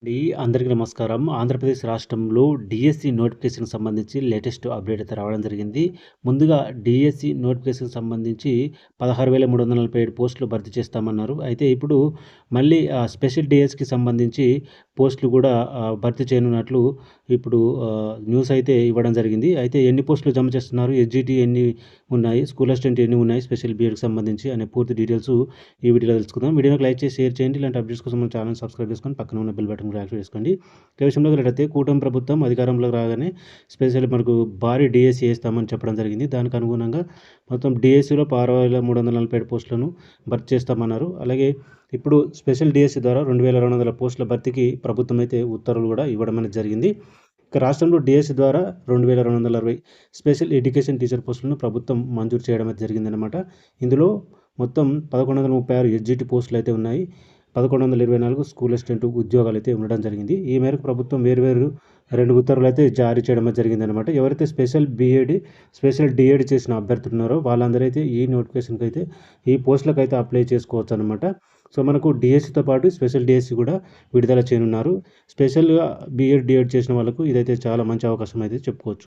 అందరికీ నమస్కారం. ఆంధ్రప్రదేశ్ రాష్ట్రంలో డీఎస్సీ నోటిఫికేషన్‌కి సంబంధించి లేటెస్ట్ అప్డేట్ అయితే రావడం జరిగింది. ముందుగా డీఎస్సీ నోటిఫికేషన్‌కి సంబంధించి 16,347 పోస్టులు భర్తీ చేస్తామన్నారు. అయితే ఇప్పుడు మళ్ళీ స్పెషల్ డీఎస్‌కి సంబంధించి పోస్టులు కూడా భర్తీ చేయనున్నట్లు ఇప్పుడు న్యూస్ అయితే ఇవ్వడం జరిగింది. అయితే ఎన్ని పోస్టులు జమ చేస్తున్నారు? ఎస్‌జీటీ ఎన్ని ఉన్నాయి? స్కూల్ అసిస్టెంట్ ఎన్ని ఉన్నాయి? స్పెషల్ బీఎడ్‌కి సంబంధించి అనే పూర్తి డీటెయిల్స్ ఈ వీడియోలో తెలుసుకుందాం. వీడియోకి లైక్ చేసి షేర్ చేయండి. ఇలాంటి అప్డేట్స్ కోసం మన ఛానెల్ సబ్స్క్రైబ్ చేసుకొని పక్కన ఉన్న బెల్ బటన్ కూడా యాక్టివేట్ చేసుకోండి. ఇక విషయంలోకి వెళ్ళినట్లయితే కూటమి ప్రభుత్వం అధికారంలోకి రాగానే స్పెషల్ మనకు భారీ డీఎస్సీ ఏస్తామని చెప్పడం జరిగింది. దానికి అనుగుణంగా మొత్తం డీఎస్సీలో 16,347 పోస్టులను భర్తీ చేస్తామన్నారు. అలాగే ఇప్పుడు స్పెషల్ డీఎస్సీ ద్వారా 2,200 పోస్టుల భర్తీకి ప్రభుత్వం అయితే ఉత్తర్వులు కూడా ఇవ్వడం అనేది జరిగింది. ఇక రాష్ట్రంలో డీఎస్సీ ద్వారా 2,260 స్పెషల్ ఎడ్యుకేషన్ టీచర్ పోస్టులను ప్రభుత్వం మంజూరు చేయడం అయితే జరిగిందనమాట. ఇందులో మొత్తం 1,136 ఎస్‌జీటీ పోస్టులు అయితే ఉన్నాయి. 1,124 స్కూల్ అసిస్టెంట్ ఉద్యోగాలు అయితే ఉండడం జరిగింది. ఈ మేరకు ప్రభుత్వం వేర్వేరు 2 ఉత్తర్వులు అయితే జారీ చేయడం అయితే జరిగిందనమాట. ఎవరైతే స్పెషల్ డీఎడ్ చేసిన అభ్యర్థులు ఉన్నారో వాళ్ళందరైతే ఈ నోటిఫికేషన్‌కి అయితే ఈ పోస్టులకైతే అప్లై చేసుకోవచ్చు అనమాట. సో మనకు డీఎస్సీతో పాటు స్పెషల్ డీఎస్సీ కూడా విడుదల చేయనున్నారు. స్పెషల్‌గా డీఎడ్ చేసిన వాళ్ళకు ఇదైతే చాలా మంచి అవకాశం అయితే చెప్పుకోవచ్చు.